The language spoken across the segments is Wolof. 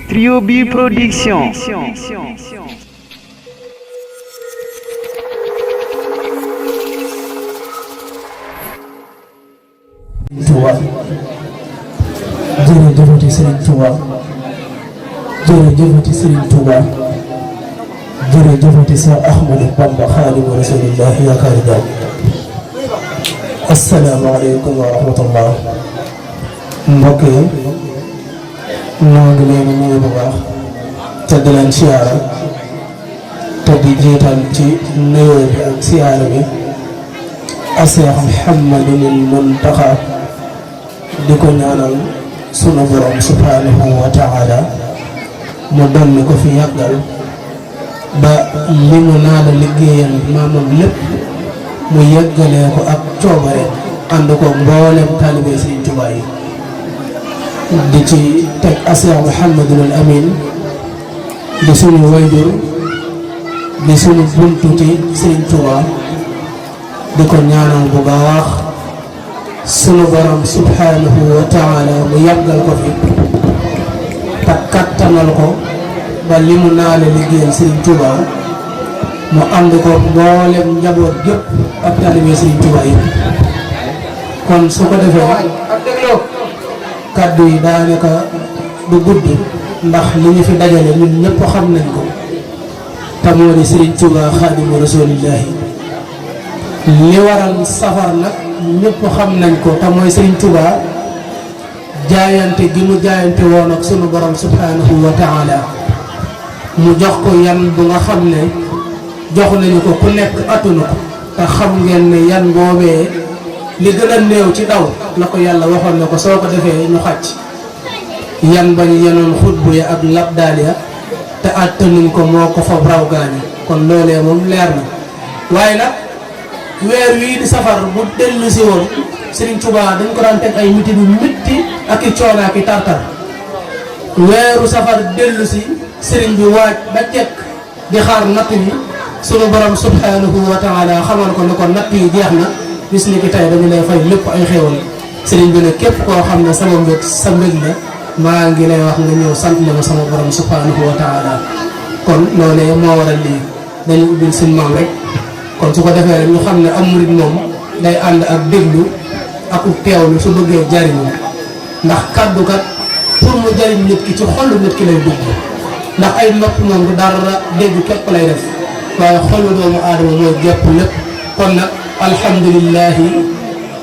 Trio B Production. Touba jërëjëfati Serigne Touba jërëjëfati Serigne Touba jërëjëfati Cheikh Ahmadou Bamba Khadimu Rasulillah yaakaari jaam. Assalaamu aleykum wa rahmatullah. Mbokk yi ñoo ngi leen di nuyu bu baax te di leen siyaara te di jiital ci nuyoo bi ak siyaara bi Cheikh Mouhamadul Muntaxa di ko ñaanal sunu borom subhanahu wa taala mu dolli ko fi yàggal ba li mu naa la liggéeyal maamam lépp mu yeggalee ko ak coobare ànd ko mboolem taalibe Sëriñ Tuubaa yi di ci teg Cheikh Mouhamadul Amin di sunu wayjur di sunu buntu ci Sëriñ Tuubaa di ko ñaanal bu baax sunu borom subhanahu wa taala mu yàggal ko fi te kattanal ko ba li mu naale liggéeyal Serigne Touba mu ànd ko mboolem njaboot gépp ak taalibe Serigne Touba yi. kon su ko defee kàddu yi daanaka du gudd ndax li ñu fi dajale ñun ñëpp xam nañ ko te moo di Serigne Touba Xaadimu Rasulillahi. li waral safar nag ñëpp xam nañ ko te mooy Serigne Touba jaayante gi mu jaayante woon ak sunu borom subhanahu wa taala mu jox ko yan bu nga xam ne jox nañu ko ku nekk attunu ko te xam ngeen ne yan boobee li gën a néew ci daw la ko yàlla waxoon na ko soo ko defee ñu xàcc yan bañ yenoon xutbu ya ak labdaal ya te attanuñ ko moo ko fab raw gaañi kon loolee moom leer na. waaye nag weer wii di safar bu dellu si woon Serigne Touba dañ ko daan teg ay miti bu mitti ak i coono ak i tartar weeru safar dellu si Serigne bi waaj ba jekk di xaar natt yi sunu borom subhanahu wa taala xamal ko ne ko natt yi jeex na bis ni ki tey dañu lay fay lépp ay xéewal Serigne bi ne képp koo xam ne sama mbég sa mbég la maa ngi lay wax nga ñëw sant la ma sama borom subhanahu wa taala. kon loolee moo waral lii dañu ubbil suñu maam rek. kon su ko defee rek ñu xam ne am murid moom day ànd ak déglu ak teewlu su bëggee jariñu ndax kaddu kat pour mu jariñ nit ki ci xolu nit ki lay dugg ndax ay nopp moom du dara dégg képp lay def waaye xolu doomu aadama mooy jàpp lépp. kon nag alhamdulilahi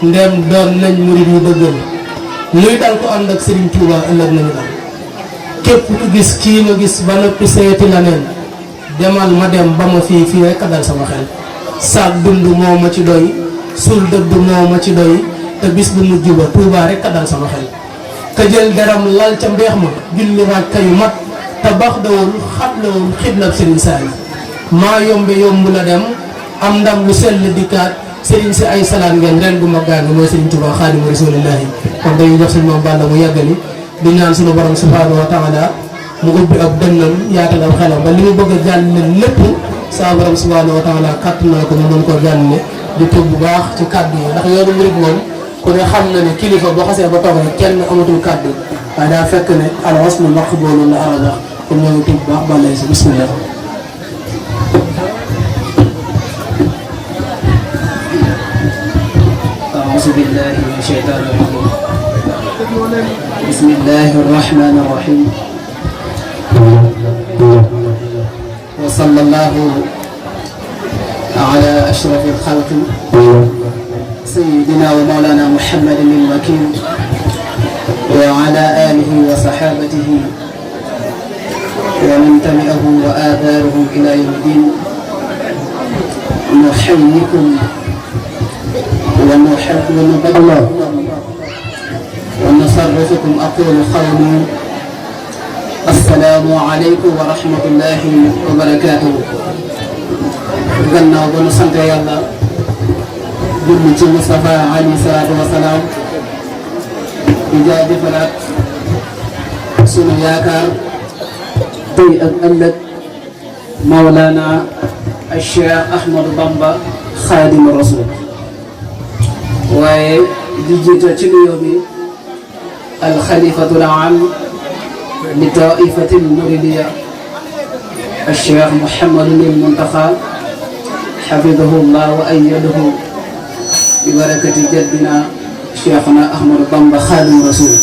ndem doon nañ murid yu dëggal luy dal ko ànd ak Serigne Touba ëllëg nañu dal képp ku gis kii ma gis ba noppi seeti la neen demal ma dem ba ma fii rek a dal sama xel. saag dund moo ma ci doy suul dëdd moo ma ci doy te bis bu mujj ba Tuubaa rek a dal sama xel ka jël deram lal ca mbeex ma julli rakka yu mat te baax dawul xablawul xiblab Serigne Sall maa yombe yomb la dem am ndam lu sell dikkaat Serigne si ay salaan ngeen ren bu ma gaangi mooy Serigne Touba Xaadimu Rasulillahi. kon dañuy jox suñu moom Balla mu yàggali di ñaan suñu borom subhanahu wa taala mu ubbi ab dënnam yaatalal xelam ba li mu bëgg a jàll lépp saa borom subhanahu wa taala kàtt naa ko mu mën koo jàllale di tëb bu baax ci kàddu yi ndax yoonu murid moom ku ne xam na ne kilifa boo xasee ba toog rek kenn amatul kàddu waaye daa fekk ne al waslu maqbulun la arada kon ñoo ngi tëb bu baax balay si bismillah. أعوذ بالله من الشيطان الرجيم بسم الله الرحمن الرحيم وصلى الله على أشرف الخلق سيدنا ومولانا محمد المكين وعلى آله وصحابته ومن تبعه وآثارهم إلى يوم الدين. نحييكم ونبدل ونصرفكم. أقول قولي السلام عليكم ورحمة الله وبركاته. gannaaw ba nu sant yàlla julli ci Mustafa alayhi salaatu wa salaam di jaajëfalaat sunu yaakaar tey ak ëllëg Mawlana Cheikh Ahmadou Bamba Xaadimu Rasul waaye di jiital ci nuyoo bi alxalifatul aam لطائفة المريدية الشيخ محمد المنتقى حفظه الله وأيده ببركة جدنا شيخنا أحمد بامبا خادم رسول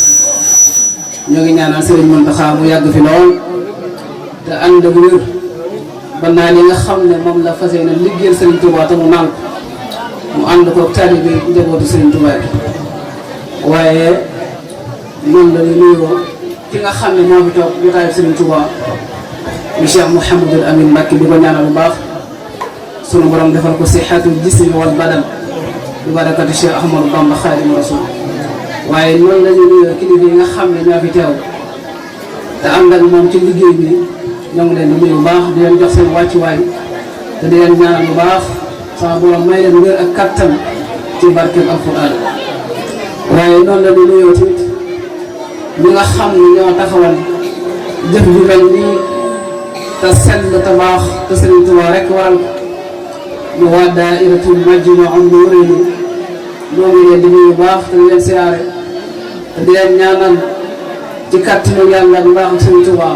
ñoo ngi ñaanal Serigne Mountakha mu yàgg fi lool te ànd ak wér ba naa li nga xam ne moom la fas yéene liggéeyal Serigne Touba te mu naan mu ànd ko taalibe njabootu Serigne Touba bi waaye noonu la ñu nuyoo ki nga xam ne moo fi toog jotaayu Serigne Touba mu Cheikh Mouhamadul Amin Mbacké di ko ñaanal bu baax sunu borom defal ko sihhatul jismi wal badan bi barakati Cheikh Ahmadou Bamba Khadim Rasoul waaye noonu la ñu nuyoo kilifa yi nga xam ne ñoo fi teew te ànd ak moom ci liggéey bi ñoo ngi leen di nuyu bu baax di leen jox seen wàccuwaay te di leen ñaanal bu baax sama borom may leen wér ak kattan ci barkeel alquran waaye noonu la ñu nuyoo tamit ñi nga xam ne ñoo taxawal jëf ju mel nii te sell te baax te Serigne Touba rek waral ñu waa daa'iratul Majmahun Nurayni ñoo ngi leen di nuyu bu baax te di leen siyaare te di leen ñaanal ci kàttanu yàlla bu baax ak Serigne Touba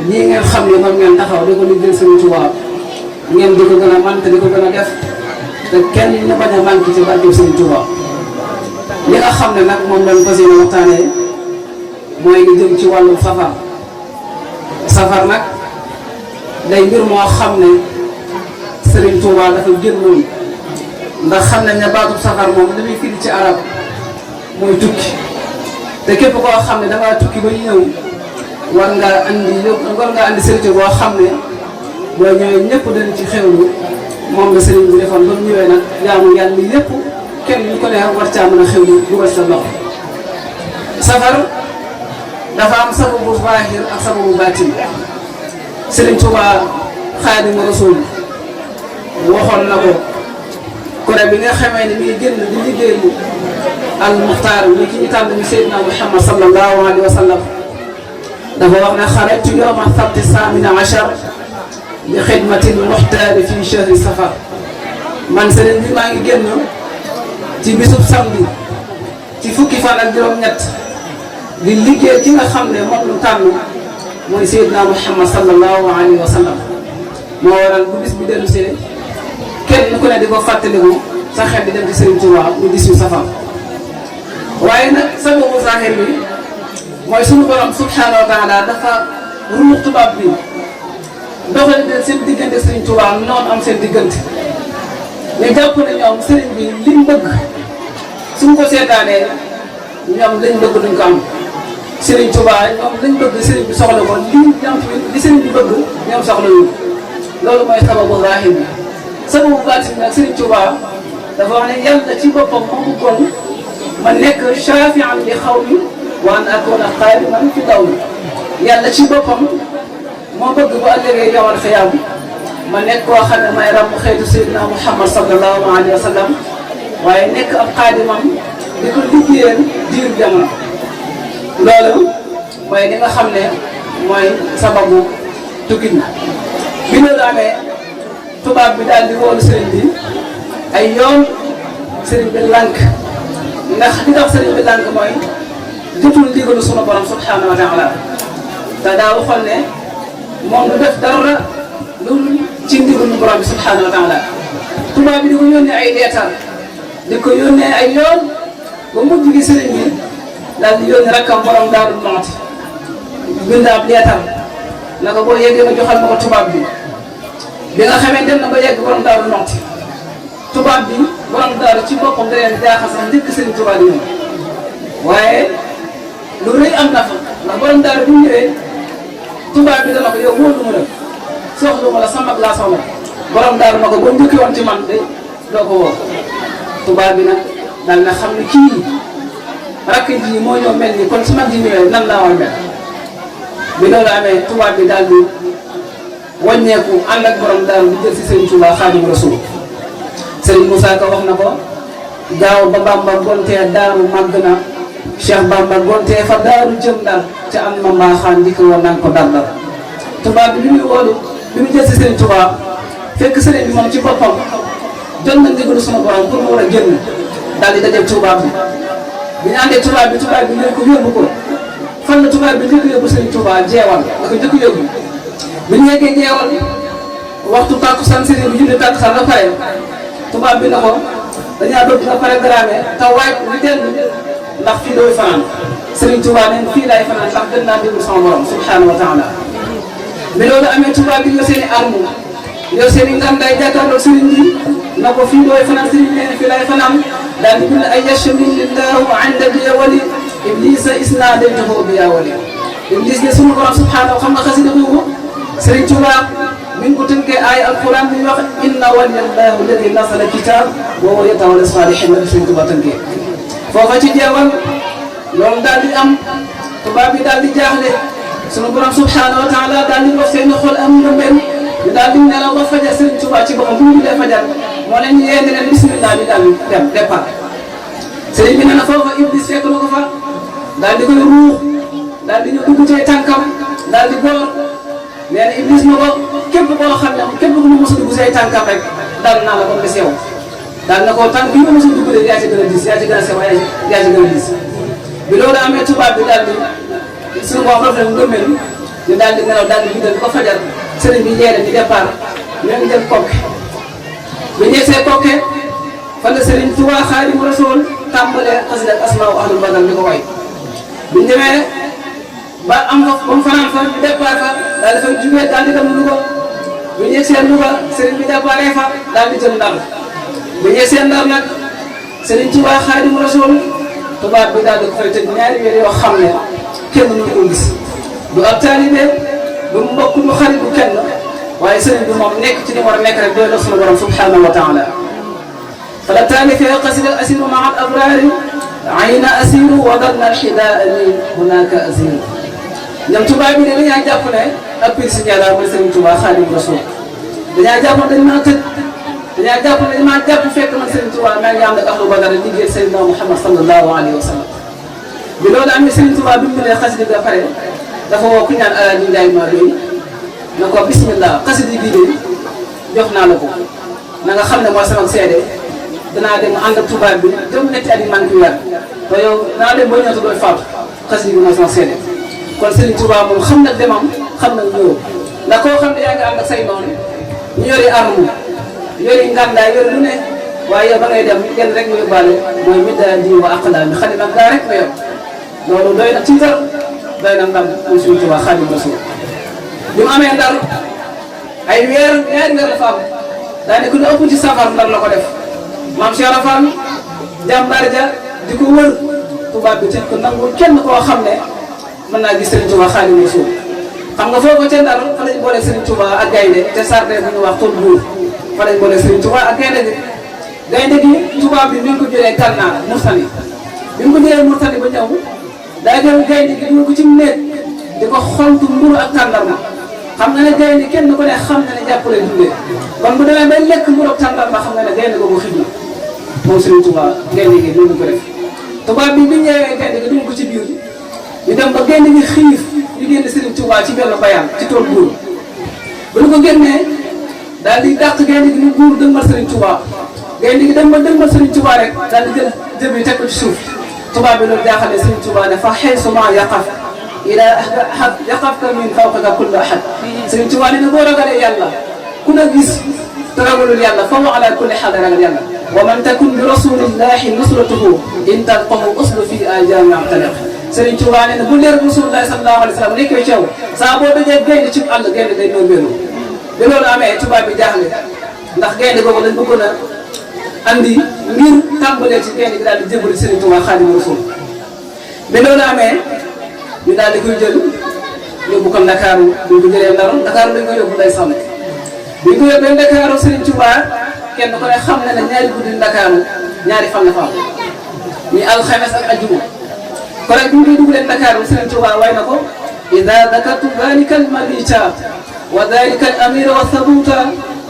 lii ngeen xam ne moom ngeen taxaw di ko liggéey Serigne Touba ngeen di ko gën a man te di ko gën a def te kenn ñu bañ a manqué ci barke Serigne Touba li nga xam ne nag moom lañ fas yéene waxtaanee mooy li jëm ci wàllu safar nag day mbir moo xam ne Serigne Touba dafa génnoon ndax xam nañ ne baatub safar moom li muy firi ci arab mooy tukki te képp koo xam ne dangaa tukki ba ñëw war ngaa andi sëriñ boo xam ne boo ñëwee ñëpp dañ ci xewlu moom la sëriñ bi defoon ba mu ñëwee nag jaamu yàlla yëpp kenn ñu ko ne war caa mën a xewlu dugal sa loxo safar dafa am sababu zaahir ak sababu baatin Sëriñ Tuubaa Xaadimu Rasuul waxoon na ko kore bi nga xamee ne mi ngi génn di liggéeyu al muxtaar ni ki ñu tànn mi Seydina Muhammad sallallahu alayhi wa sallam dafa wax ne xarajtu yawma sabti saamina achar li xidmati l muxtaari fi chahri safar man sëriñ bi maa ngi génn ci bisub samedi ci fukki fan ak juróom-ñett di liggéey ki nga xam ne moom lu tànn mooy Seydina Muhammad sallallahu alayhi wa sallam moo waral bu bis bi dellu see kenn ku ne di ko fàttaliku sa xel di dem ci Serigne Touba mu 18 safar waaye nag sababu zahir bi mooy sunu borom subhanahu wa taala dafa ruux tubaab bi doxali leen seen diggante Serigne Touba noonu am seen diggante ñu jàpp ne ñoom Serigne bi liñ bëgg suñ ko seetaanee ñoom lañ bëgg duñ ko am Serigne Touba ñoom lañ bëgg Serigne bi soxla ko li Serigne bi bëgg ñoom soxla ñu loolu mooy sababu zahir bi sababu baatin nag Serigne Touba dafa wax ne yàlla ci boppam moo bëggoon ma nekk shafi'an li xawmi wa an akuna qaadiman fi dawmi yàlla ci boppam moo bëgg bu ëllëgee yawmal xiyaam ma nekk koo xam ne may ràmm xeetu Seydina Muhammad sallallahu alayhi wa sallam waaye nekk ab xaadimam di ko liggéeyal diir jamono loolu mooy li nga xam ne mooy sababu tukki bi loolu amee tubaab bi daal di wóolu sëriñ bi ay yoon sëriñ bi lànk ndax li tax sëriñ bi lànk mooy jotul ndigalu sunu borom subhanahu wa taala te daa waxoon ne moom du def dara loolu ci ndigalu borom bi subhanahu wa taala tubaab bi di ko yónnee ay leetar di ko yónnee ay yoon ba mujj gi sëriñ bi daal di yónni rakkam borom Daaru Muxti bind ab leetar na ko boo yeggee nga joxal ma ko tubaab bi bi nga xamee dem na ba yegg borom Daaru Muxti tubaab bi borom daaru ci boppam da leen jaaxal sax njëkk Serigne Touba di ñëw waaye lu rëy am na fa ndax borom daaru bi mu ñëwee tubaab bi dana ko yow wóolu ma la soxla ma la sama mag laa soxla borom daaru na ko boo njëkkee woon ci man de doo ko woo tubaab bi nag daal na xam ne kii rakk ji moo ñëw mel nii kon su mag ji ñëwee nan laa war a mel bi loolu amee tubaab bi daal di wàññeeku ànd ak borom daaru di jël si Serigne Touba Xaadimu Rasuul Serigne Moussa Ka wax na ko daaw ba Bamba gontee daaru màgg na Cheikh Bamba gontee fa daaru jëm daal ca am na mbaaxaan di ko war naan ko dar dar tubaab bi muy wóolu bi mu jël si Serigne Touba fekk Serigne bi moom ci boppam jot na ndigalu sunu borom pour mu war a génn daal di dajeeg tubaab bi ñu àndee tubaab bi ñu ko yóbbu ko fan la tubaab bi njëkk a yóbbu Serigne Touba jeewal da ko njëkk a yóbbu bi ñu yeggee jeewal waxtu takkusaan Serigne bi julli takkusaan ba pare tubaab bi na ko dañaa bëgg nga programme te waaj li dellu ndax fii dooy fanaan Serigne Touba neen fii laay fanaan ndax gën naa déglu sama borom subhanahu wa taala bi loolu amee tubaab bi yor seen i arme yor seen i ngandaay jàkkaarloog Serigne bi na ko fii dooy fanaan Serigne bi neen fii laay fanaan daal di bind ay yashmin lillahu anda bi wali iblisa isnadaytuhu bi ya wali iblis ne sunu borom subhanahu xam nga xasida boobu Serigne Touba mi ngi ko tënkee ay alquran bi wax inna waliyallahu alladi nasala kitab wa huwa yatawalla salihin la Serigne Touba tënkee foofa ci jeewal loolu daal di am tubaab bi daal di jaaxle sunu borom subhanahu wa taala daal di wax seen xol am ndëmbeen ñu daal di nelaw ba fajar Serigne Touba ci boppam bu ñu dee fajar moo leen yéen leen bismillah bi daal di dem départ Serigne bi nee na foofa iblis fekk na ko fa daal di koy ruux daal di ñu dugg ci tànkam daal di boor nee na iblis na ko képp koo xam ne képp ku mu mos a dugg say tànkam rek daal naa la ba mu des yow daal na ko tànk yi nga mos a dugg de yaa ci gën a dis yaa ci gën a sew yaa ci gën a dis bi loolu amee tubaab bi daal di suñu bopp rafet na ngëmel ñu daal di nelaw daal di bindal ba fajar sëriñ bi yeere di départ ñoo ngi jëm Kokke bi ñu yegsee Kokke fan la Sëriñ Tuubaa Xaadimu Rasuul tàmbalee xasida ak asmaa wa ahlul badar di ko way bi ñu demee ba am fa ba mu fanaan fa ñu départ fa daal di fay jugee daal di dem Louga bi ñu yegsee Louga sëriñ bi déparé fa daal di jëm Ndar bi ñu yegsee Ndar nag Sëriñ Tuubaa Xaadimu Rasuul tubaab bi daal di ko fay tëj ñaari weer yoo xam ne kenn mënu ko gis du ab taalibe du mbokk du xarit du kenn waaye sëriñ bi moom nekk ci li mu war a nekk rek doy na sunu borom subhanahu wa taala fala taalifee qasida asiru maa al abraari ayna asiru wa danna alxidaa li hunaka asiru ñoom tubaab bi ne dañaa jàpp ne ab prisonnier la mooy Sëriñ Tuubaa Xaadimu Rasuul dañaa jàpp ne dañ maa tëj dañaa jàpp ne dañ maa jàpp fekk man Sëriñ Tuubaa maa ngi ànd ak ahlu badar liggéey Seydina Muhammad sallallahu alayhi wa sallam bi loolu amee Sëriñ Tuubaa bi mu bindee xasida bi ba pare dafa woo ku ñaan Alaaji Njaay maa doy na ko bismillah xasida bii de jox naa la ko na nga xam ne mooy sama seede danaa dem ànd ak tubaab bi dem ñetti at yi man ki weer te yow naa dem ba ñëwatu dooy faatu xasida bi mooy sama seede kon Sëriñ Tuubaa moom xam na demam xam na ñëw ndax koo xam ne yaa ngi ànd ak say noonu ñu yori arme yori ngàndaay yori lu ne waaye yow ba ngay dem kenn rek nga yóbbaale mooy middaa di wa aqlaam bi xalima ak daa rek nga yor loolu doy na tiitar doy na ndam moom Sëriñ Tuubaa Xaadimu Rasuul bi mu amee Ndar ay weer ñaari weer la fa am daanaka lu ëpp ci safar Ndar la ko def maam Cheikh Rafal jàmbaar ja di ko wër tubaab bi tëj ko nangul kenn koo xam ne mën naa gis Sëriñ Tuubaa Xaadimu Rasuul xam nga foofu ca Ndar fa lañ booleeg Sëriñ Tuubaa ak gaynde te sarde bu ñu wax tool buur fa lañ booleeg Sëriñ Tuubaa ak gaynde gi gaynde gi tubaab bi mi ngi ko jëlee Gànnaar Murtani bi mu ko jëlee Murtani ba ñëw daa jël gaynde gi dugal ko ci néeg di ko xontu mburu ak tàndarma xam nga ne gaynde kenn ku ne xam na ne jàpp lay dundee kon bu demee bay lekk mburu ak tàndarma xam nga ne gaynde googu xib na moom Sëriñ Tuubaa gaynde gi loolu ko def tubaab bi ñëwee gaynde gi dugal ko ci biir ñu dem ba gaynde gi xiif ñu génne Sëriñ Tuubaa ci benn bayaan ci tool buur bu ñu ko génnee daal di dàq gaynde gi ñu buur dëngal Sëriñ Tuubaa gaynde gi dem ba dëngal Sëriñ Tuubaa rek daal di jël jëb yi teg ko ci suuf tubaab bi loolu jaaxale Sëriñ Tuubaa ne fa xaysuma yaqaf ila ahad yaqafka min fawqika kullu ahad Sëriñ Tuubaa ne boo ragalee yàlla ku la gis te ragalul yàlla fa wa ala kulli xaal ragal yàlla wa man takun bi rasulillahi nusratuhu in talqahu uslu fi ajami amtaliq Sëriñ Tuubaa ne bu leer rasulullahi sallallahu alayhi wa sallam nekkee ci yow saa boo dajee gaynde ci àll gaynde day noo mbénu bi loolu amee tubaab bi jaaxle ndax gaynde boobu dañ bëggoon a andi ngir tàmbalee ci gaynde gi daal di jébal Sëriñ Tuubaa Xaadimu Rasuul bi loolu amee ñu daal di koy jël yóbbu ko Ndakaaru buñ ko jëlee Ndakaaru dañ koy yóbbu lay sàmm buñ ko yóbbee Ndakaaru Sëriñ Tuubaa kenn ku ne xam na ne ñaari guddi Ndakaaru ñaari fan la fa am ñi alxames ak ajjuma kon nag bu ñu koy dugalee Ndakaaru Sëriñ Tuubaa way na ko ida dakartu dalika almabita wa dalika al amira wa thabuta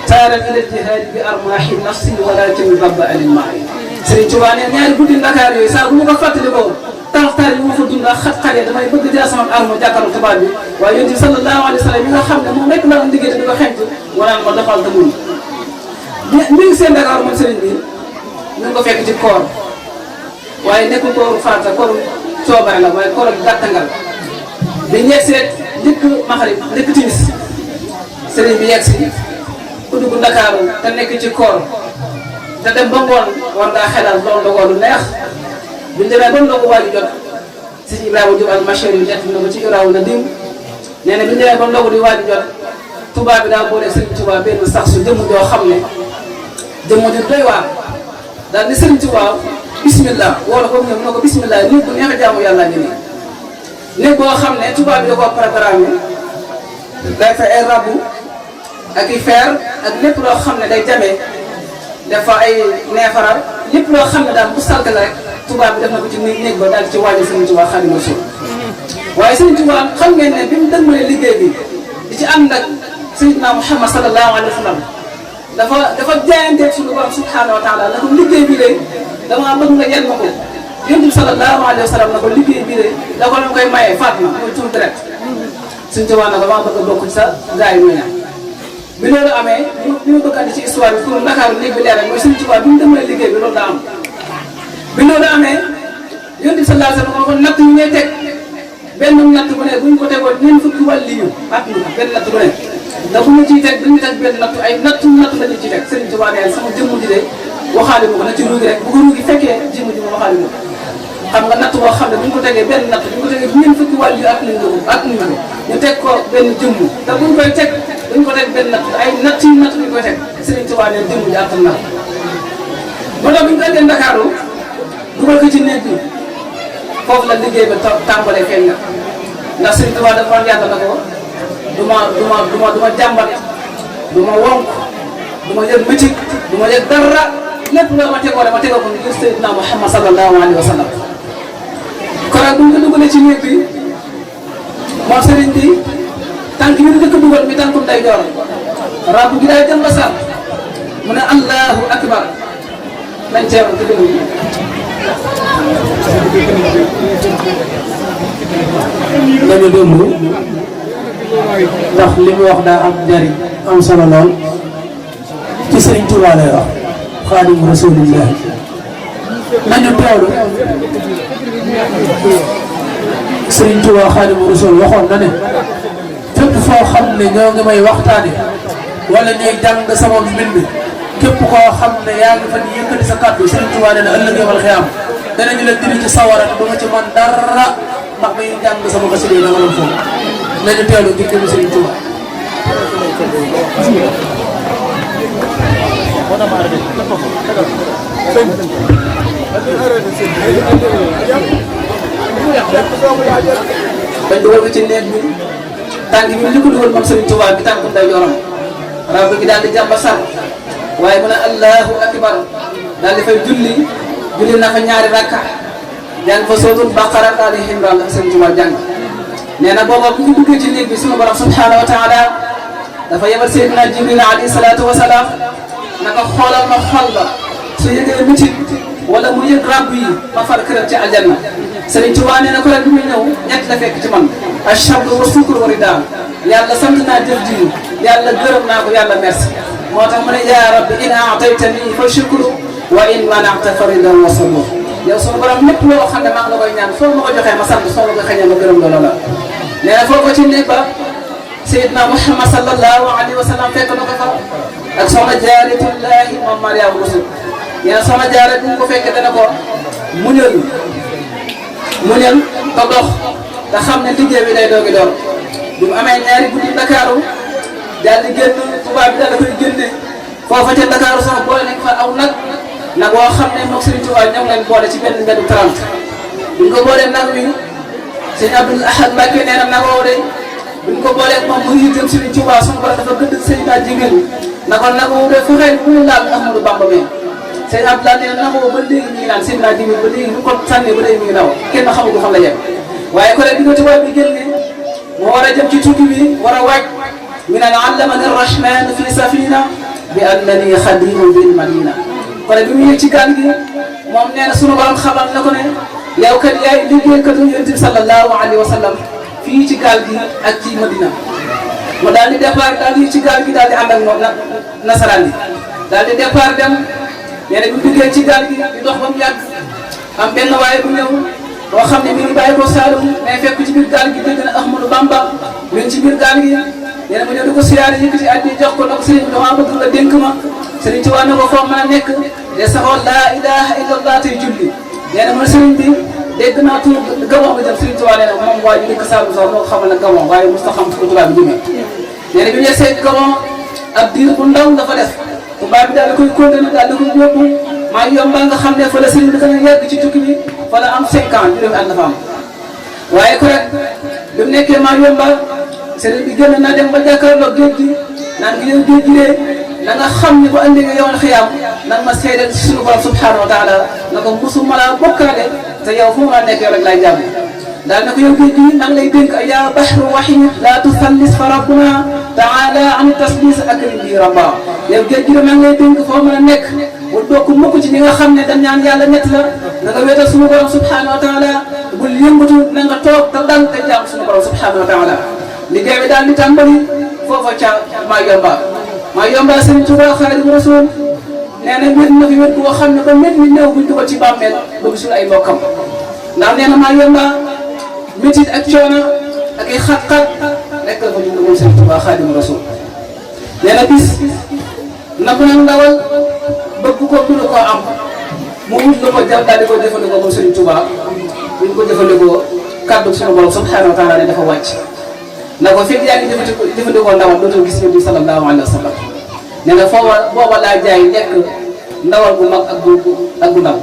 taaran ila aljihaadi bi armaahi nafsi walakin babba anil maai Sëriñ Tuubaa ne ñaari guddi Ndakaar yooyu saa bu ñu ko fàttali ko tartar yi moo fa dund ak xat-xat damay bëgg jël sama arme jàkkaarloo tubaab bi waaye Yonent bi sallallahu alayhi wa sallam yi nga xam ne moom rek la am liggéey di ko xeeñtu wanaan ko doxal te mun mi ngi seen Ndakaaru moom sëriñ bi ñu ngi ko fekk ci koor waaye nekkul kooru farata kooru coobare la waaye kooru gàttangal bi ñu yegsi rek njëkk maxarib njëkk timis sëriñ bi yegsi ku dugg Ndakaaru te nekk ci koor te dem ba ngoon war ngaa xelal loolu ndogoo lu neex bi ñu demee ba ndogu waaju jot sëñ Ibrahima Diop al Machar yu jot na ko ci Ibrahima na dim nee na bi ñu demee ba ndogu di waaju jot Touba bi daa boole Serigne Touba benn sax su jëmm joo xam ne jëmm ju doy waar daal ni Serigne Touba bismillah wala ko ñëw mu ne ko bismillah nit bu neex a jaamu yàlla ngi nii néeg boo xam ne Touba bi da koo programme day fa ay rabu ak i fer ak lépp loo xam ne day jamee dafa ay neefara lépp loo xam ne daal bu salte la rek Touba bi def na ko ci néeg ba daal ci waajal Serigne Touba Xaadimu Rasuul waaye Serigne Touba xam ngeen ne bi mu dëgmalee liggéey bi di ci ànd ak Seydina Muhammad sallallahu alayhi wa sallam dafa jaayanteeg suñu borom subhanahu wa taala na ko liggéey bi de damaa bëgg nga yenn ma ko yonent bi sallallahu alayhi wa sallam na ko liggéey bi de da ko doon koy maye Fatma mooy tur direct suñu Touba na ko maa bëgg a bokk ci sa gars yi muy naan bi loolu amee li ma bëgg andi ci histoire bi pour Ndakaaru néeg bi leer rek mooy Serigne Touba bi mu dëgmalee liggéey bi loolu daa am bi loolu amee yonent bi sallallahu alayhi wa sallam ko natt ñu ngay teg benn natt bu ne bu ñu ko tegoon ñeent fukki wàll yu at mi benn natt bu ne ndax bu ñu ciy teg bu ñu teg benn natt ay natt la ñuy ciy teg Serigne Touba nee sama jëmm ji de waxaale ma ko na ci ruugi rek bu ko ruugi fekkee jëmm ji ma waxaale ma ko xam nga natt boo xam ne bu ñu ko tegee benn natt bu ñu ko tegee ñeent fukki wàll yu at mi ñu teg ko benn jëmm te bu ñu koy teg bu ñu ko teg benn natt ay natt yu natt ñu koy teg Serigne Touba nee jëmm ji attan na moo tax bu ñu andee Ndakaaru dugal ko ci néeg bi foofu la liggéey ba tàmbalee feeñ na ndax Serigne Touba dafa doon yàgg na ko du ma jàmbat du ma wonk du ma yëg métit du ma yëg dara lépp loo ma tegoo dama tegoo ko ngir Seydina Muhammad sallallahu alayhi wa sallam. kon nag bu ñu ko dugalee ci néeg bi moom Serigne bi tànk bi ñu njëkk a dugal mi tànku ndeyjoor rabu gi daay jëm ba sàmm mu ne Allahu akbar nañ teewal ko déglu nañu déglu ndax li mu wax daa am njariñ am solo lool ci Serigne Touba lay wax Xaadimu Rasuulillah nañu teewlu Serigne Touba Xaadimu Rasuul waxoon na ne fépp foo xam ne ñoo ngi may waxtaane wala ñuy jàng sama mbind képp koo xam ne yaa ngi fa di yëkkati sa kàddu Serigne Touba nee na ëllëg yawmal xiyaam danañu la diri ci sawara du ma ci man dara ndax ba ñuy jàng sama xasida yi da nga doon foofu nañu teelu ngir dem Serigne Touba. bañ dugal ko ci néeg bi tànk bi li ko dugal moom Serigne Touba bi tànk ndeyjooram rab gi daal di jàmba sar waaye mu ne Allahu akbar daal di fay julli na fa ñaari rakka jàng fa sootul Baqara daal di Imraan ak Serigne Touba jàng nee na booba bu ñu duggee ci néeg bi sunu borom subhanahu wa taala dafa yebal Seydina Jibril alayhi salaatu wa salaam naka xoolal ma xol ba su yëgee mitit wala mu yëg rab yi ma far këram ci aljanna Serigne Touba nee na ko rek bi muy ñëw ñett la fekk ci man ash-shukru wa shukru wa ridaa yàlla sant naa jëf ji yàlla gërëm naa ko yàlla merci moo tax mu ne yaa rabbi in a'taytani fa shukru wa in mana'ta fa ridaa wa sabr yow sunu borom lépp loo xam ne maa ngi la koy ñaan soo ma ko joxee ma sant soo ma ko xañee ma gërëm la loola. nee na foo ko ci néeg ba Seydina Muhammad sallallahu alayhi wa sallam fekk na ko fa ak soxna Jaaratullaahi moom Mariama Rasul nee na soxna Jaara bu ko fekkee dana ko muñal te dox te xam ne liggéey bi day doogi door bi mu amee ñaari guddi Ndakaaru daal di génn tubaab bi daal da koy génne foofa ca Ndakaaru sax boole nañ fa aw nag woo xam ne moom Serigne Touba ñoom lañ boole ci benn mbedu 30 buñ ko boolee nag wi sëñ Abdoul Ahad Mbacké nee na nag woo de buñ ko boolee moom mu ngi jëm Serigne Touba suñu borom dafa gëdd Seydina Jibril na ko nag woo de fexeel bu mu laal Ahmadou Bamba mi sëñ Abdoulaye nee na nag woo ba léegi mi ngi naan Seydina Jibril ba léegi bu ko sànnee ba léegi mi ngi daw kenn xamul ko fan la yem waaye ko rek bi ko tubaab bi génne moo war a jëm ci tukki bi war a waaj mi naan allamani rahman fi safina bi annani xadimu bil madina kon bi mu yëg ci gaal gi moom nee na sunu borom xamal na ko ne yow kat yaay liggéeykatu yonent bi sallallahu alayhi wa sallam fii ci gaal gi ak ci Madina mu daal di départ daal di ci gaal gi daal di ànd ak moom nasaraan bi daal di départ dem nee na bi mu duggee ci gaal gi di dox ba mu yàgg am benn waaye bu ñëw boo xam ne mi ngi bàyyi ko Saalum mais fekk ci biir gaal gi dégg na Ahmadou Bamba mi ngi ci biir gaal gi nee na mu ñëw di ko siyaare yëkkati addi jox ko nag sëriñ bi damaa bëgg nga dénk ma sëriñ Tuubaa ne ko foo mën a nekk de saxoon laa ilaha illallah tey julli nee na mu ne sëriñ bi dégg naa tur Gabon bi dem sëriñ Tuubaa nee na moom waa ji dëkk Saalum sax moo ko xamal ne Gabon waaye mos ta xam fu ko tubaab bi jëmee nee na bi ñu seet Gabon ab diir bu ndaw dafa def tubaab bi daal di koy continué daal di koy yóbbu maa yombal nga xam ne fa la sëriñ bi gën a yàgg ci tukki bi fa la am 5 ans juróomi at dafa am waaye ko rek bi mu nekkee maa yombal sëriñ bi génn na dem ba jàkkaarloo géej gi naan gi yow géej gi na nga xam ne bu ëllëgee yow xiyaam nag ma seedeel ci suñu borom subhanahu wa taala na ko musuma laa bokkaale te yow fu mu la nekk yow rek laay jàmm daal na ko yow géej gi maa ngi lay dénk yaa bahru wahid laa tusallis fa rabbuna taala an taslis akrim bi rabba yow géej gi maa ngi lay dénk foo mën a nekk bul bokk mukk ci ñi nga xam ne dañ ñaan yàlla ñett la na nga wéetal suñu borom subhanahu wa taala bul yëngatu na nga toog te dal te jàmm suñu borom subhanahu wa taala liggéey bi daal di tàmbali foofa ca maa yomba Sëriñ Tuubaa Xaadimu Rasuul nee na wét na fi wét boo xam ne ba mét mi néew buñ dugal ci bàmmeel ba gisul ay mbokkam ndax nee na maa yomba métit ak coono ak ay xat-xat rekk la ko ñu dugal Sëriñ Tuubaa Xaadimu Rasuul nee na bis na ko nag ndawal bëgg ko dund koo am mu wut la ko jàpp daal di ko jëfandikoo moom Sëriñ Tuubaa buñ ko jëfandikoo kàddu suñu borom subhanahu wa taala ne dafa wàcc na ko fekk yaa ngi jëfandikoo ndawal dootoo gis Yonent bi sallallahu alayhi wa sallam nee na booba laa jaay lekk ndawal bu mag ak bu ndaw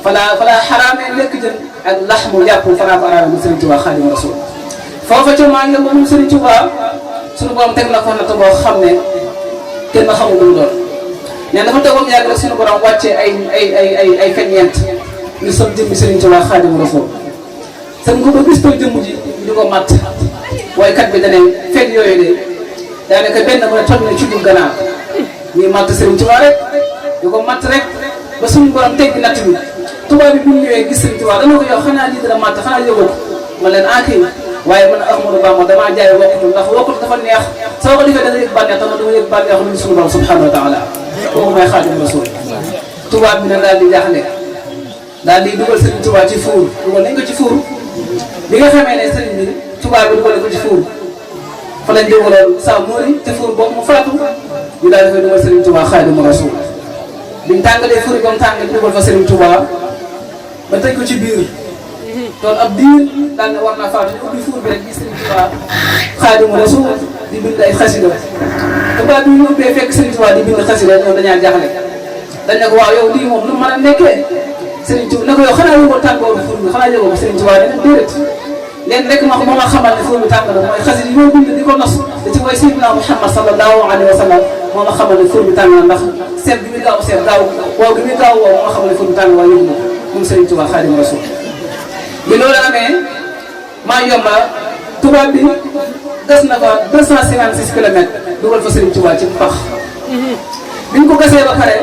falaa xaraamee lekk jën ak laxmu yàpp falaa ko araame mu Sëriñ Tuubaa Xaadimu Rasuul foofa ca maa ngi moom Sëriñ Tuubaa suñu borom teg na ko natt boo xam ne kenn xamul lu mu doon nee dafa tegoon yàgg rek suñu borom wàccee ay feññeent ñu sol jëmmi Sëriñ Tuubaa Xaadimu Rasuul sën ko ba gis too jëmm ji di ko matt waaye kat bi dane feeñ yooyu de daanaka benn mu ne toj na ci dul ganaar ñuy matt Sëriñ Tuubaa rek di ko matt rek ba suñu borom teggi natt bi tubaab bi bu ñu ñëwee gis Sëriñ Tuubaa dana ko yow xanaa lii dina matt xanaa yëgoo ko ma leen kii waaye man Ahmadou Bamba damaa jaay wokkatu ndax wokkatu dafa neex soo ko defee da nga yëg bànneex dama dama yëg bànneex lu suñu borom subhanahu wa taala kooku mooy Xaadimu Rasuul tubaab bi nag daal di jaaxle daal di dugal Sëriñ Tuubaa ci fuur dugal nañ ko ci fuur bi nga xamee ne sëriñ bi tubaab bi dugal ko ci fuur fa lañ dugaloon saa móori te fuur boobu mu faatu ñu daal dafay dugal Sëriñ Tuubaa Xaadimu Rasuul biñ tàngalee fuur ba mu tàng ñu dugal fa Sëriñ Tuubaa ba tëj ko ci biir tool ab diir daal ne war naa faatu ñu ubbi fuur bi rek gis Sëriñ Tuubaa Xaadimu Rasuul di bind ay xasida tubaab bi ñu ubbee fekk Sëriñ Tuubaa di bind xasida ñoom dañaa jaaxle dañ ne ko waaw yow lii moom lu mën a nekkee Sëriñ Tuubaa ne ko yow xanaa yëgoo tàngooru fuur bi xanaa yëgoo ko Sëriñ Tuubaa ne déedéet leen rek moo ma xamal ne fuur bi tàng na mooy xasida yi ñoo bind di ko nos da ci mooy Seydina Muhammad sallallahu alayhi wa sallam moo ma xamal ne fuur bi tàng na ndax seet bi muy gaaw seet gaaw waaw bi muy gaaw woo moo ma xamal ne fuur bi tàng waaye yëgu na moom Sëriñ Tuubaa Xaadimu Rasuul bi loolu amee maa yomba tubaab bi gas na fa 256 kilomètres dugal fa Sëriñ Tuubaa ci pax biñ ko gasee ba pare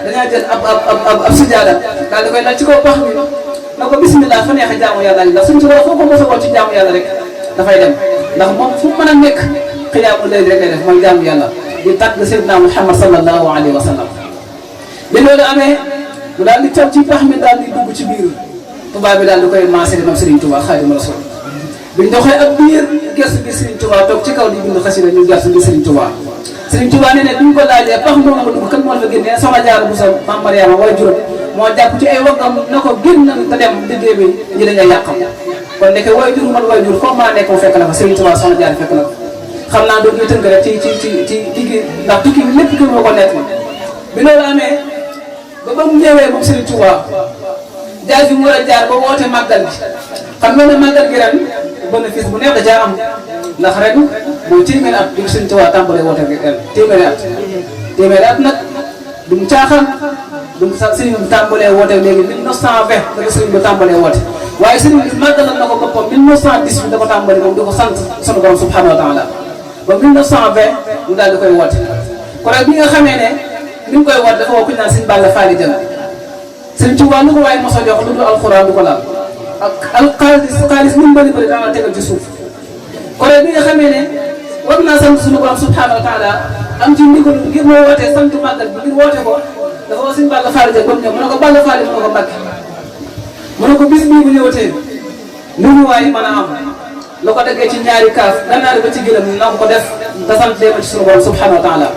dañaa jël ab sijaada daal di koy laaj ci kaw pax bi na ko bismillah fa neex a jaamu yàlla ndax Sëriñ Tuubaa foo ko mos a woon ci jaamu yàlla rek dafay dem ndax moom fu mu mën a nekk xiyaamu layl rek lay def mooy jaamu yàlla di tàgg Seydina Muhammad sallallahu alayhi wa sallam bi loolu amee mu daal di toog ci pax mi daal di dugg ci biir tubaab bi daal di koy maasee moom Sëriñ Tuubaa Xaadimu Rasuul biñ doxee ab biir gëstu gi Sëriñ Tuubaa toog ci kaw di bind xasida ñu gëstu gi Sëriñ Tuubaa Sëriñ Tuubaa nee ne duñ ko laajee pax moom nga dugg kan moo la fa génnee soxna Jaara Buso Maam Mariama way juróom moo jàpp ci ay waggam na ko génn te dem liggéey bi ñi dañuy yàqam kon nekk way jur man way jur foofu maa nekk mu fekk la fa Sëriñ Tuubaa soxna Jaara fekk la ko xam naa doon ñuy tënk rek ci liggéey ndax tukki bi lépp kii moo ko nekk bi loolu amee ba mu ñëwee moom Sëriñ Tuubaa jaar fi mu war a jaar ba woote màggal gi xam nga ne màggal gi ren bénéfice bu neex da caa am ndax ren mooy téeméeri at bi Sëriñ Tuubaa tàmbalee woote ren téeméeri at nag du mu caaxaan du mu sax sëriñ bi tàmbalee woote léegi 1920 da ko sëriñ bi tàmbalee woote waaye sëriñ bi màggalal na ko boppam 1910 da ko tàmbalee moom di ko sant sunu borom subhanahu wa taala ba 1920 mu daal di koy woote kon nag bi nga xamee ne ni mu koy woote dafa woo ku ñu naan Sëriñ Balla Faali Jëng Sëriñ Tuubaa lu ko waaye mos a jox lu dul alxuraan du ko laal ak xaalis ni mu bëri bëri dana tegal ci suuf kon bi nga xamee ne war naa sant suñu borom subhanahu wa taala am ci ndigal ngir moo wootee sant màggal bi ngir woote ko dafa woo Sëriñ Balla Faali Jëng ba mu ñëw mu ne ko Balla Faali mu ne ko Mbàkke mu ne ko bis bii bu ñëwatee lu ñu waay mën a am lu ko déggee ci ñaari kaaf gannaaw ba ci gëlëm na ko def te sant leen ci sunu borom subhanahu wa taala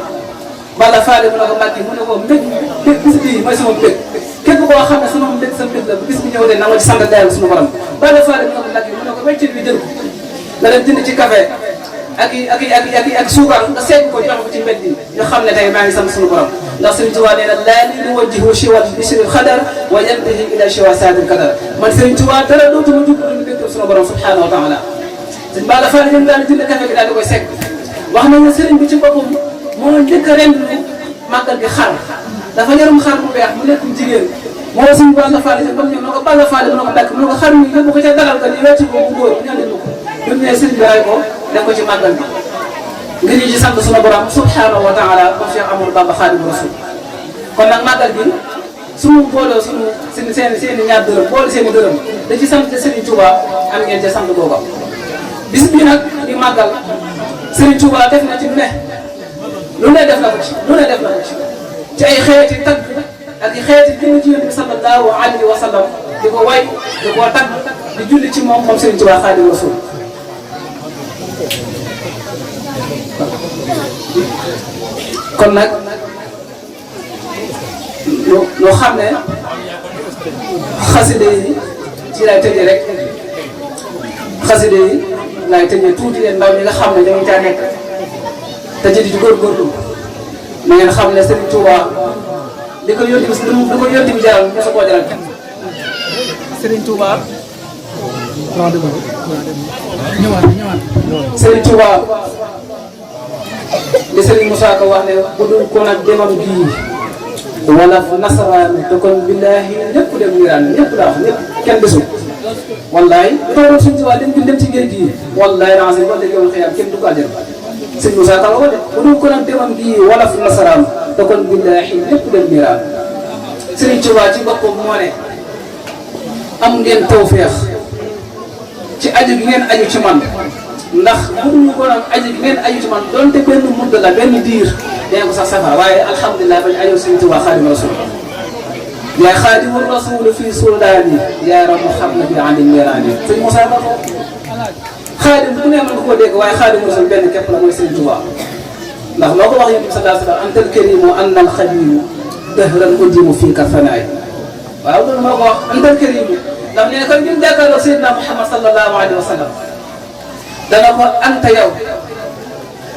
bala faale mu ne ko Mbàkke mu ne ko mbég bis bii mooy sama mbég képp koo xam ne sama mbég sa mbég la bu bis bi ñëw de na nga ci sant leen sunu borom bala faale mu ne ko Mbàkke mu ne ko weccit bi jël ko nga dem jënd ci café ak suukar nga seeg ko jox ko ci mbedd yi ñu xam ne tey maa ngi sant sunu borom ndax Sëriñ Tuubaa nee na laa li wajjihu shiwal bisril xadar wa yantahi ila shiwa saadil kadar man Sëriñ Tuubaa dara dootuma jub lu mbégte sunu borom subhanahu wa taala sëñ Balla Fall ñoom daal di jënd café gi daal di koy segg wax nañ ne sëriñ bi ci boppam moo njëkk a rendu màggal gi xar dafa yarum xar bu weex mu nekkum jigéen moo sëñ Balla Fall ba mu ñëw na ko Balla Fall mu ne ko Mbàkke mu ne ko xar mi yóbbu ko ca dalal ka ni wecci ko bu góor ñaan leen ko bi mu ne sëriñ bi ray ko def ko ci màggal bi ngir ñu ci sant sunu borom subhanahu wa taala ba Cheikh Amadou Bamba Xaadimu Rasuul kon nag màggal gi suñu booloo suñu seen ñaar dërëm boole seen i dërëm da ci sant Serigne Touba am ngeen ca sant booba bis bi nag di màggal Serigne Touba def na ci lu ne def na ko ci lu ne def na ko ci ay xeeti tagg ak i xeeti julli ci Yonent bi sallallahu alayhi wa sallam di ko way di ko tagg di julli ci moom Serigne Touba Xaadimu Rasuul kon nag loo xam ne xaside yi ci lay tëjee rek xaside yi lay tëjee tuuti leen ndaw ñi nga xam ne dañu caa nekk te ci di góorgóorlu na ngeen xam ne Serigne Touba li ko yónni bi jaral mosu koo jaral Serigne Touba Serigne Touba li Serigne Moussa Ka wax ne bu dul ko nag demam gii wala nasaraan te kon billaahi ñëpp dem niiraan ñëpp daa wax ñëpp kenn desul wallaay toogoon suñu Touba dem ci géej gi wallaay rancé wala yow xëyam kenn du ko àjjana Serigne Moussa Ka wax de bu dul ko nag demam gii wala nasaraan te kon billaahi ñëpp dem niiraan Serigne Touba ci boppam moo ne am ngeen tawfeex ci aju gi ngeen aju ci man ndax bu dul ko nag aju gi ngeen aju ci man donte benn mudd la benn diir dee ko sax safara waaye alhamdulilah bañ ajoo Sëriñ Tuubaa Xaadimu Rasuul yaay Xaadimu Rasuul fii suldaani yaa rabu xam na bi andi miraani sëñ Moussa Ba ko xaadim ku ne mën nga koo dégg waaye Xaadimu Rasuul benn képp la mooy Sëriñ Tuubaa ndax loo ko wax yonent bi sallallahu alayhi wa sallam antal karimu anna al xadimu dahran udimu fii ka fanaay waaw loolu moo ko wax antal karimu ndax nee na kon ñun jàkkaarloo Seydina Muhammad sallallahu alayhi wa sallam dana ko anta yow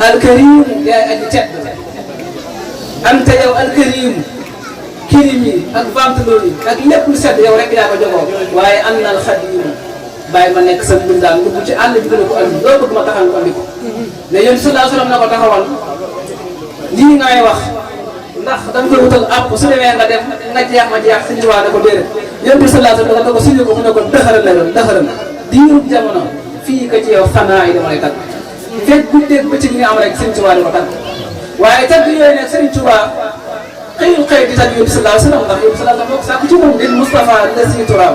alkarim yaay aji tedd anta yow alkarim kirim yi ak ventilo yi ak lépp lu sedd yow rek yaa ko jogoo waaye an nal xadim bàyyi ma nekk sa mbindaan dugg ci àll bi gën a ko andi loolu bëgg ma taxal ko andi ko mais yéen sallallahu alayhi wa sallam na ko taxawal lii ngay wax ndax da nga koy wutal àpp su demee nga dem nga jeex ma jeex suñu waa da ko déedéet yéen bi sallallahu alayhi wa sallam da ko suñu ko mu ne ko dëxëral la doon dëxëral diirub jamono fii ka ci yow xanaa yi dama lay tagg fekk guddeeg bëccëg nga am rek Sëriñ Tuubaa di ko tagg waaye tagg yooyu nag Sëriñ Tuubaa xëyul xëy di tagg yóbbu sallallahu alayhi wa sallam ndax yóbbu sallallahu alayhi wa sallam sàkku ci moom lil Mustafa lasi turaam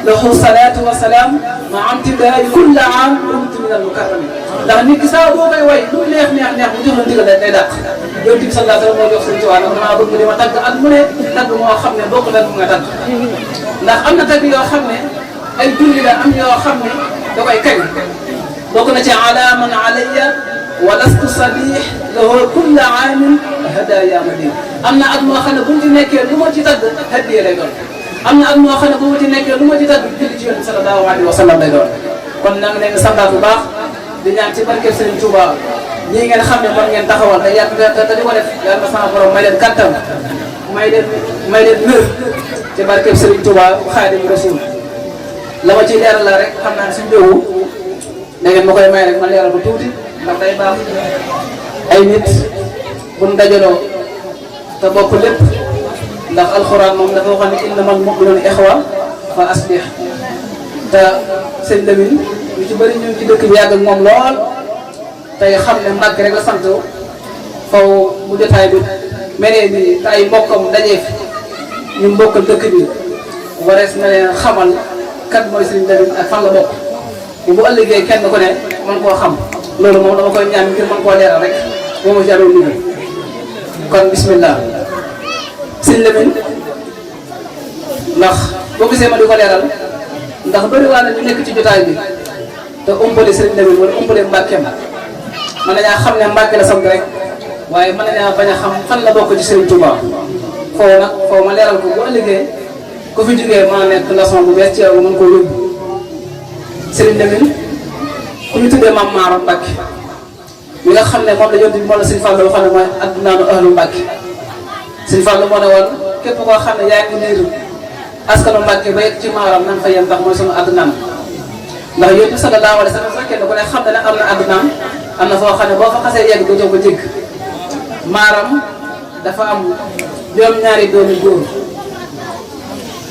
lahu salaatu wa salaam ma amtidaay kulla aam rumtu min al mukarrami ndax nit ki saa boo koy way lu neex mu jox la ndigal day dàq yonent bi sallallahu alayhi wa sallam moo jox Sëriñ Tuubaa nag damaa bëgg di ma tagg at mu ne tagg moo xam ne bokk na mu nga tagg ndax am na tagg yoo xam ne ay julli la am yoo xam ne da koy kañ bokk na ci ala man alayya wa lastu sadih lahu kulla aamin hadaya madin am na at moo xam ne bu mu ci nekkee lu ma ci tagg hadiya lay doon am na at moo xam ne bu ma ci nekkee lu ma ci tagg julli ci yonent sallallahu alayhi wa sallam lay doon kon na nga leen santaat bu baax di ñaan ci barkeb Sëriñ Tuubaa ñii ngeen xam ne mën ngeen taxawal te yàgg te di ko def yàlla na sama borom may leen kattan may leen wér ci barkeb Sëriñ Tuubaa Xaadimu Rasuul la ma ciy leeral la rek xam naa ne suñu jógu da ngeen ma koy may rek ma leeral ko tuuti ndax day baax ay nit buñ dajaloo te bokk lépp ndax alxuraan moom dafa waxoon ne innamal mu'minuuna ixwa fa aslih te sëñ Lamine ñu ci bëri ñu ngi ci dëkk bi yàgg ak moom lool tey xam ne Mbàkke rek la sant faw bu jotaay bi menee bi te ay mbokkam dajee ñu mbokkal dëkk bi warees na leen xamal kan mooy Sëriñ Lamine ak fan la bokk bu ëllëgee kenn ku ne mën koo xam loolu moom dama koy ñaan ngir mën koo leeral rek moo ma jarul liggéey kon bismillah Sëriñ Lamine ndax boo gisee ma di ko leeral ndax bëri waa na ñu nekk ci jotaay bi te umpale Serigne Lamine wala umpale Mbàkkeem mën nañaa xam ne Mbàkke la sant rek waaye mën nañaa bañ a xam fan la bokk ci Serigne Touba foofu nag foofu ma leeral ko bu ëllëgee ku fi jógee mën a nekk leçon bu bees ci yow mën koo yóbbu Serigne Lamine ku ñu tuddee Maam Maaram Mbàkke mi nga xam ne moom la yonent bi moom la Serigne Fallou waxoon ne mooy addunaanu ahlu Mbàkke Serigne Fallou moo ne woon képp koo xam ne yaa ngi niiru askanu Mbàkke ba yegg ci Maaram nan fa yem ndax mooy sunu addunaan ndax yonent bi sallallahu alayhi wa sallam fekkee ne ku ne xam ne am na addunaan am na foo xam ne boo fa xasee yegg dootoo ko jégg Maaram dafa am juróom-ñaari doomi góor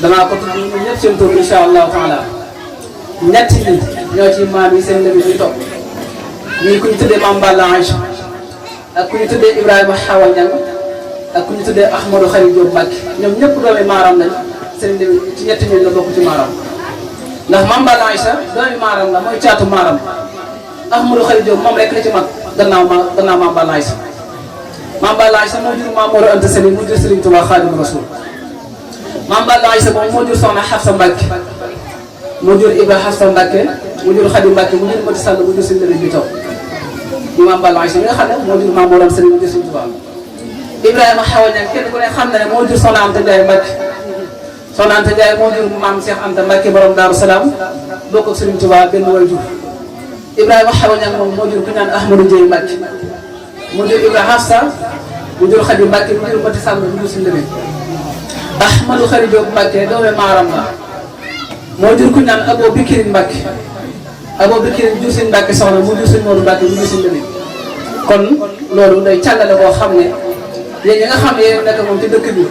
danaa ko tudd ñun ñëpp seen tur incha allahu taala ñetti ñi ñoo ci maam yi seen lëbi ñu topp ñii ku ñu tuddee Maam Balla Aïcha ak ku ñu tuddee Ibrahima Xawa Ñang ak ku ñu tuddee Ahmadou Khari Diop Mbacke ñoom ñëpp doomi Maaram lañ seen lëbi ci ñetti ñooñu la bokk ci Maaram ndax Maam Balla Aïcha doomi Maaram la mooy caatu Maaram Ahmadou Khari Diop moom rek la ci mag gannaaw Maam Balla Aïcha Maam Balla Aïcha moo jur Maam Mor Anta Sali mu jur Serigne Touba Xaadimu Rasuul Maam Balla Aïcha moom moo jur Soxna Xafsa Mbacke mu jur Ibra Xafsa Mbacke mu jur Xadi Mbacke mu jur Mati Sall mu jur Serigne bi toog ñu Maam Balla Aïcha mi nga xam ne moo jur Maam Mor Anta Sali mu jur Serigne Touba Ibrahima Xawa Ñang kenn ku ne xam na ne moo jur Soxna Anta Ndiaye Mbacke Soxna Anta Ndiaye moo jur Maam Cheikh Anta Mbacke borom Daaru Salaam bokk ak Serigne Touba benn way jur Ibrahima Xawa Ñang moom moo jur ku ñaan Ahmadou Ndiaye Mbacke mu jur Ibra Xafsa mu jur Xadi Mbacke mu jur Mati Sall mu jur Serigne bi Ahmadou Khari Diop Mbacke doomi Maaram la moo jur ku ñaan Abo Bikirin Mbacke Abo Bikirin jur seen Mbacke soxna mu jur seen Modou Mbacke mu jur seen Lamine kon loolu day càllale boo xam ne yéen ñi nga xam ne yéen nekk moom ci dëkk bi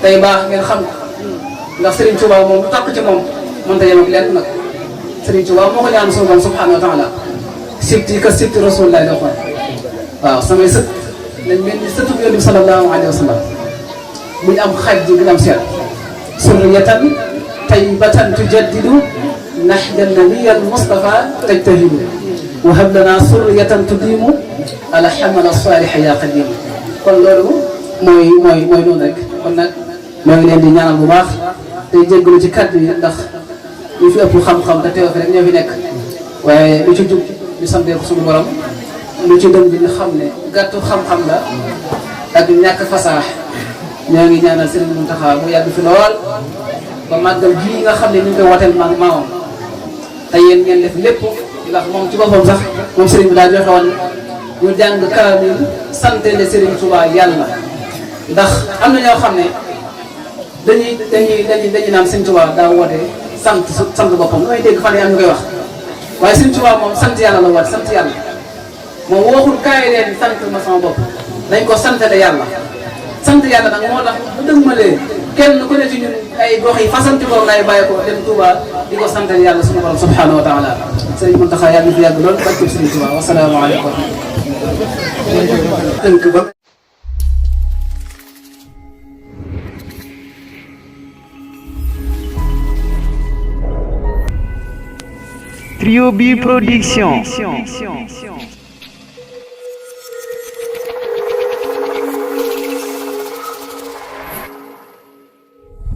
tey baax ngeen xam ko ndax Serigne Touba moom lu tàkk ci moom mënta yem ak lenn nag Serigne Touba moo ko ñaan suñu borom subhanahu wa taala sibti ka sibti rasulullah la xool waaw samay sët nañ mel ni sëtu Yonent bi sallallahu alayhi wa sallam buñ am xaj ji buñ am seet surriyatan tayyibatan tujaddidu nahja nabiyal Mustafa tajtahidu wa hab lana surriyatan tudimu ala hamala salih ya qadim kon loolu mooy noonu rek kon nag moo ngi leen di ñaanal bu baax tey jéggalu ci kàddu yi ndax ñu fi ëpp xam-xam te teew fi rek ñoo fi nekk waaye lu ci jub ñu santee ko suñu borom lu ci dëng bi ñu xam ne gàttu xam-xam la ak ñàkk fasaax ñoo ngi ñaanal Serigne Mountakha mu yàgg fi lool ba màggal gii nga xam ne ñu ngi koy wateel maamam te yéen ngeen def lépp ndax moom ci boppam sax moom Serigne bi daa joxe woon ñu jàng kaamil santale Serigne Touba yàlla ndax am na ñoo xam ne dañuy naan Serigne Touba daa woote sant boppam lu may dégg fan yi am ñu koy wax waaye Serigne Touba moom sant yàlla la woote sant yàlla moom waxul kaay leen sant ma sama bopp dañ ko santale yàlla. sant yàlla nag moo tax bu dëgmalee kenn ku ne ci ñun ay gox yi fasanti ko lay bàyyi ko dem Touba di ko santal yàlla sunu borom subhanahu wa taala Serigne Mountakha yàlla na fi yàgg lool barke Serigne Touba wasalaamaaleykum. tënk ba. Trio B Production.